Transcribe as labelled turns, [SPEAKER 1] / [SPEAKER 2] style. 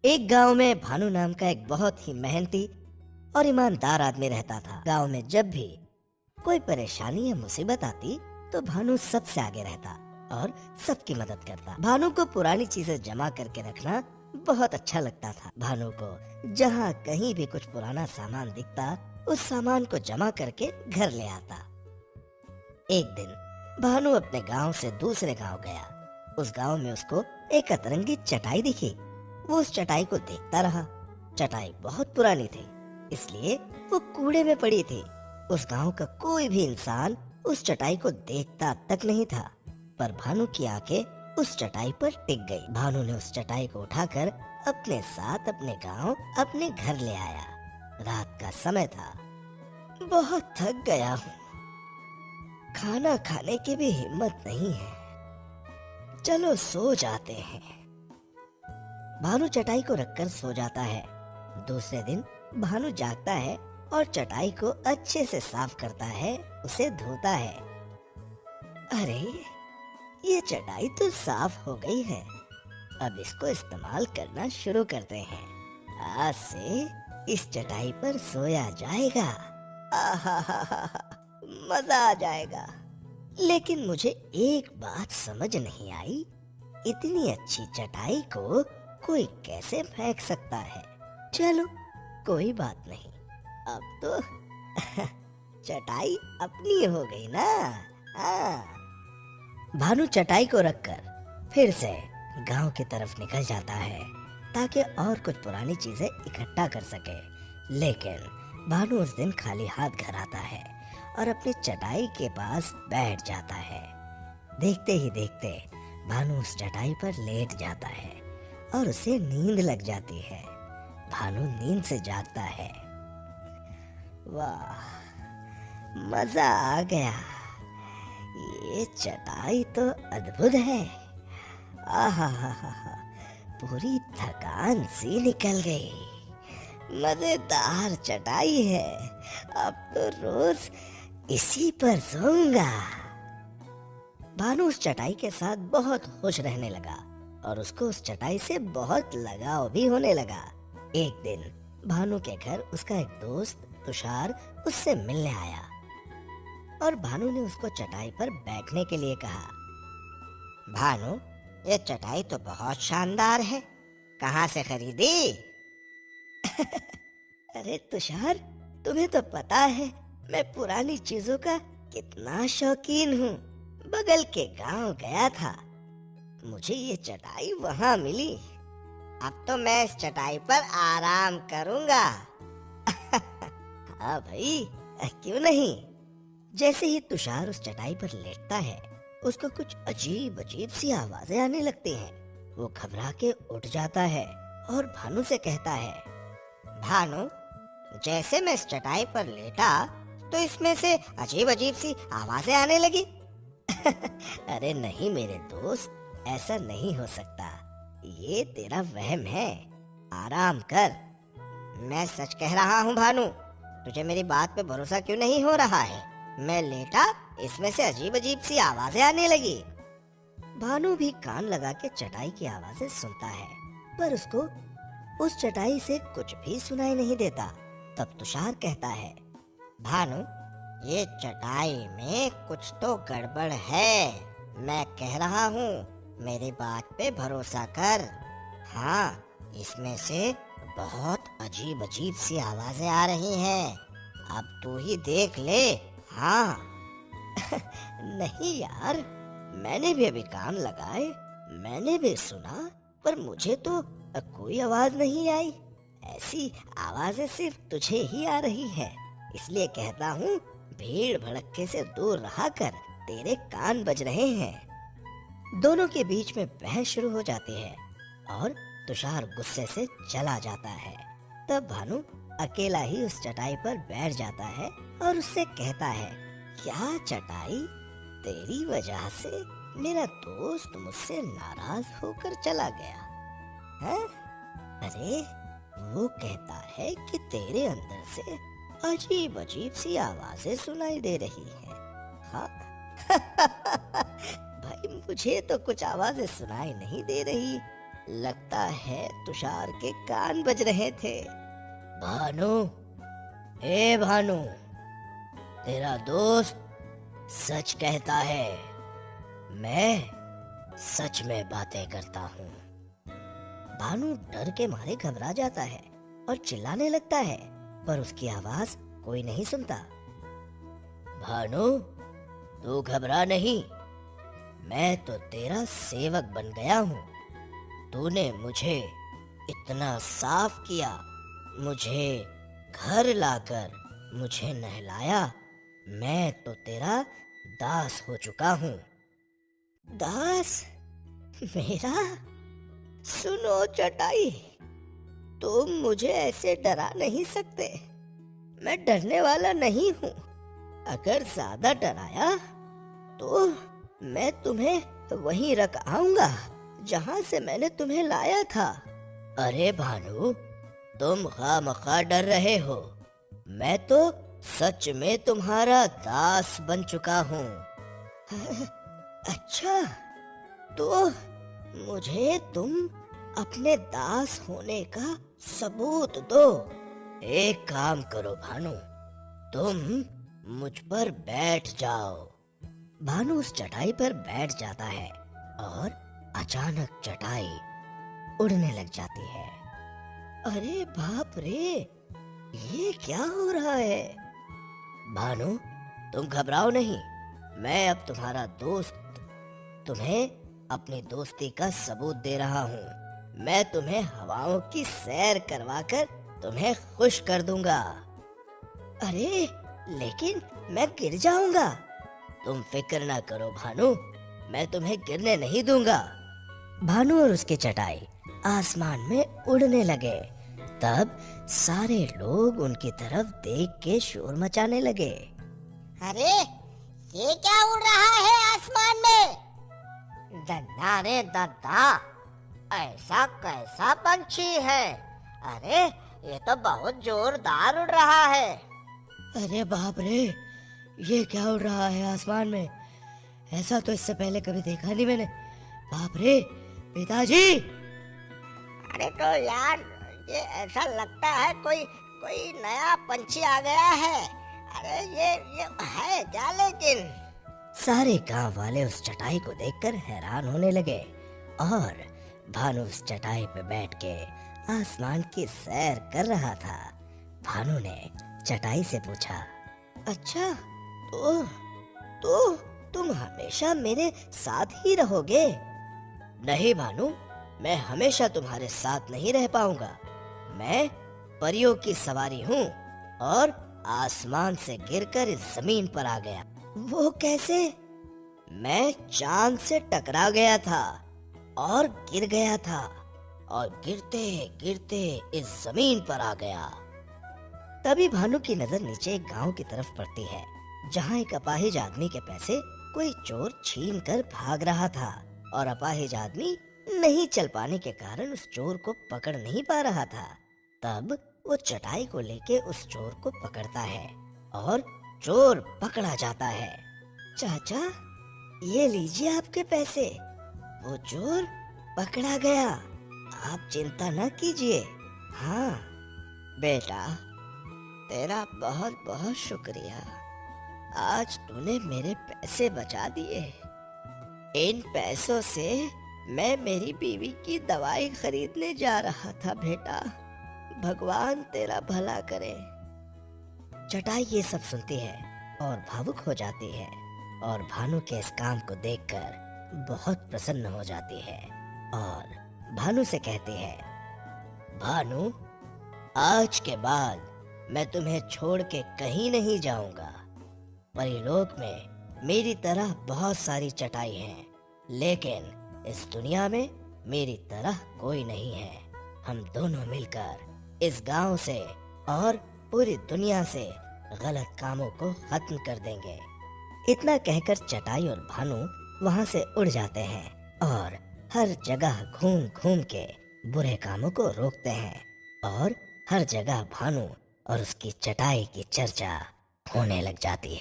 [SPEAKER 1] एक गांव में भानु नाम का एक बहुत ही मेहनती और ईमानदार आदमी रहता था। गांव में जब भी कोई परेशानी या मुसीबत आती तो भानु सबसे आगे रहता और सबकी मदद करता। भानु को पुरानी चीजें जमा करके रखना बहुत अच्छा लगता था। भानु को जहाँ कहीं भी कुछ पुराना सामान दिखता उस सामान को जमा करके घर ले आता। एक दिन भानु अपने गांव से दूसरे गांव गया। उस गांव में उसको एक अतरंगी चटाई दिखी। वो उस चटाई को देखता रहा। चटाई बहुत पुरानी थी, इसलिए वो कूड़े में पड़ी थी। उस गांव का कोई भी इंसान उस चटाई को देखता तक नहीं था, पर भानु की आंखें उस चटाई पर टिक गई। भानु ने उस चटाई को उठाकर अपने साथ अपने गांव, अपने घर ले आया। रात का समय था। बहुत थक गया हूँ, खाना खाने की भी हिम्मत नहीं है, चलो सो जाते हैं। भानु चटाई को रखकर सो जाता है। दूसरे दिन भानु जागता है और चटाई को अच्छे से साफ करता है, उसे धोता है। अरे, ये चटाई तो साफ हो गई है, अब इसको इस्तेमाल करना शुरू करते हैं। आज से इस चटाई पर सोया जाएगा। आहा, मजा आ जाएगा। लेकिन मुझे एक बात समझ नहीं आई, इतनी अच्छी चटाई को कोई कैसे फेंक सकता है? चलो कोई बात नहीं, अब तो चटाई अपनी हो गई ना। भानु चटाई को रखकर फिर से गांव की तरफ निकल जाता है ताकि और कुछ पुरानी चीजें इकट्ठा कर सके। लेकिन भानु उस दिन खाली हाथ घर आता है और अपनी चटाई के पास बैठ जाता है। देखते ही देखते भानु उस चटाई पर लेट जाता है और उसे नींद लग जाती है। भानु नींद से जागता है। वाह, मजा आ गया, ये चटाई तो अद्भुत है। आहा, पूरी थकान सी निकल गई। मजेदार चटाई है, अब तो रोज इसी पर सोऊंगा। भानु उस चटाई के साथ बहुत खुश रहने लगा और उसको उस चटाई से बहुत लगाव भी होने लगा। एक दिन भानु के घर उसका एक दोस्त तुषार उससे मिलने आया और भानु ने उसको चटाई पर बैठने के लिए कहा। भानु, ये चटाई तो बहुत शानदार है, कहाँ से खरीदी? अरे तुषार, तुम्हें तो पता है मैं पुरानी चीजों का कितना शौकीन हूँ। बगल के गांव गया था, मुझे ये चटाई वहाँ मिली। अब तो मैं इस चटाई पर आराम करूँगा। हाँ भाई, क्यों नहीं। जैसे ही तुषार उस चटाई पर लेटता है, उसको कुछ अजीब अजीब सी आवाजें आने लगती हैं। वो घबरा के उठ जाता है और भानु से कहता है, भानु, जैसे मैं इस चटाई पर लेटा तो इसमें से अजीब अजीब सी आवाजें आने लगी। अरे नहीं मेरे दोस्त, ऐसा नहीं हो सकता, ये तेरा वहम है, आराम कर। मैं सच कह रहा हूँ भानु, तुझे मेरी बात पे भरोसा क्यों नहीं हो रहा है? मैं लेटा, इसमें से अजीब अजीब सी आवाजें आने लगी। भानु भी कान लगा के चटाई की आवाजें सुनता है, पर उसको उस चटाई से कुछ भी सुनाई नहीं देता। तब तुषार कहता है, भानु, ये चटाई में कुछ तो गड़बड़ है, मैं कह रहा हूँ, मेरी बात पे भरोसा कर। हाँ, इसमें से बहुत अजीब अजीब सी आवाजें आ रही हैं, अब तू ही देख ले। हाँ। नहीं यार, मैंने भी अभी कान लगाए, मैंने भी सुना, पर मुझे तो कोई आवाज नहीं आई। ऐसी आवाजें सिर्फ तुझे ही आ रही है, इसलिए कहता हूँ, भीड़ भड़क्के से दूर रहा कर, तेरे कान बज रहे हैं। दोनों के बीच में बहस शुरू हो जाती है और तुषार गुस्से से चला जाता है। तब भानु अकेला ही उस चटाई पर बैठ जाता है और उससे कहता है, क्या चटाई, तेरी वजह से मेरा दोस्त मुझसे नाराज होकर चला गया है? अरे, वो कहता है कि तेरे अंदर से अजीब अजीब सी आवाजें सुनाई दे रही हैं। हाँ। भाई, मुझे तो कुछ आवाजें सुनाई नहीं दे रही, लगता है तुषार के कान बज रहे थे। भानु, हे भानु, तेरा दोस्त सच कहता है, मैं सच में बातें करता हूँ। भानु डर के मारे घबरा जाता है और चिल्लाने लगता है, पर उसकी आवाज कोई नहीं सुनता। भानु, तू घबरा नहीं, मैं तो तेरा सेवक बन गया हूँ। तूने मुझे इतना साफ किया, मुझे घर लाकर मुझे नहलाया, मैं तो तेरा दास हो चुका हूँ। दास? मेरा? सुनो चटाई, तुम मुझे ऐसे डरा नहीं सकते। मैं डरने वाला नहीं हूँ। अगर ज्यादा डराया तो मैं तुम्हें वहीं रख आऊंगा जहाँ से मैंने तुम्हें लाया था। अरे भानु, तुम खामखा डर रहे हो। मैं तो सच में तुम्हारा दास बन चुका हूँ। अच्छा, तो मुझे तुम अपने दास होने का सबूत दो। एक काम करो भानु, तुम मुझ पर बैठ जाओ। भानु उस चटाई पर बैठ जाता है और अचानक चटाई उड़ने लग जाती है। अरे बाप रे, ये क्या हो रहा है? भानु, तुम घबराओ नहीं, मैं अब तुम्हारा दोस्त तुम्हें अपनी दोस्ती का सबूत दे रहा हूँ। मैं तुम्हें हवाओं की सैर करवाकर तुम्हें खुश कर दूंगा। अरे लेकिन मैं गिर जाऊंगा। तुम फिक्र ना करो भानु, मैं तुम्हें गिरने नहीं दूंगा। भानु और उसकी चटाई आसमान में उड़ने लगे। तब सारे लोग उनकी तरफ देख के शोर मचाने लगे।
[SPEAKER 2] अरे ये क्या उड़ रहा है आसमान में? दन्ना रे दन्ना, ऐसा कैसा पंछी है? अरे ये तो बहुत जोरदार उड़ रहा है।
[SPEAKER 1] अरे बाप रे, ये क्या उड़ रहा है आसमान में? ऐसा तो इससे पहले कभी देखा नहीं मैंने। बाप रे, पिताजी!
[SPEAKER 2] अरे तो यार, ये ऐसा लगता है कोई कोई नया पंछी आ गया है। अरे ये है क्या? लेकिन
[SPEAKER 1] सारे गांव वाले उस चटाई को देखकर हैरान होने लगे और भानु उस चटाई पे बैठ के आसमान की सैर कर रहा था। भानु ने चटाई से पूछा, अच्छा तो तुम हमेशा मेरे साथ ही रहोगे? नहीं भानु, मैं हमेशा तुम्हारे साथ नहीं रह पाऊंगा। मैं परियों की सवारी हूँ और आसमान से गिरकर इस जमीन पर आ गया। वो कैसे? मैं चांद से टकरा गया था और गिर गया था और गिरते गिरते इस जमीन पर आ गया। तभी भानु की नजर नीचे एक गांव की तरफ पड़ती है, जहां एक अपाहिज आदमी के पैसे कोई चोर छीन कर भाग रहा था और अपाहिज आदमी नहीं चल पाने के कारण उस चोर को पकड़ नहीं पा रहा था। तब वो चटाई को लेके उस चोर को पकड़ता है और चोर पकड़ा जाता है। चाचा, ये लीजिए आपके पैसे। वो चोर पकड़ा गया, आप चिंता न कीजिए। हाँ बेटा, तेरा बहुत बहुत शुक्रिया। आज तूने मेरे पैसे बचा दिए। इन पैसों से मैं मेरी बीवी की दवाई खरीदने जा रहा था बेटा। भगवान तेरा भला करे। चटाई ये सब सुनती है और भावुक हो जाती है और भानु के इस काम को देखकर बहुत प्रसन्न हो जाती है और भानु से कहती है, भानु, आज के बाद मैं तुम्हें छोड़ के कहीं नहीं जाऊंगा। परिलोक में मेरी तरह बहुत सारी चटाई हैं, लेकिन इस दुनिया में मेरी तरह कोई नहीं है। हम दोनों मिलकर इस गांव से और पूरी दुनिया से गलत कामों को खत्म कर देंगे। इतना कहकर चटाई और भानु वहां से उड़ जाते हैं और हर जगह घूम घूम के बुरे कामों को रोकते हैं और हर जगह भानु और उसकी चटाई की चर्चा होने लग जाती है।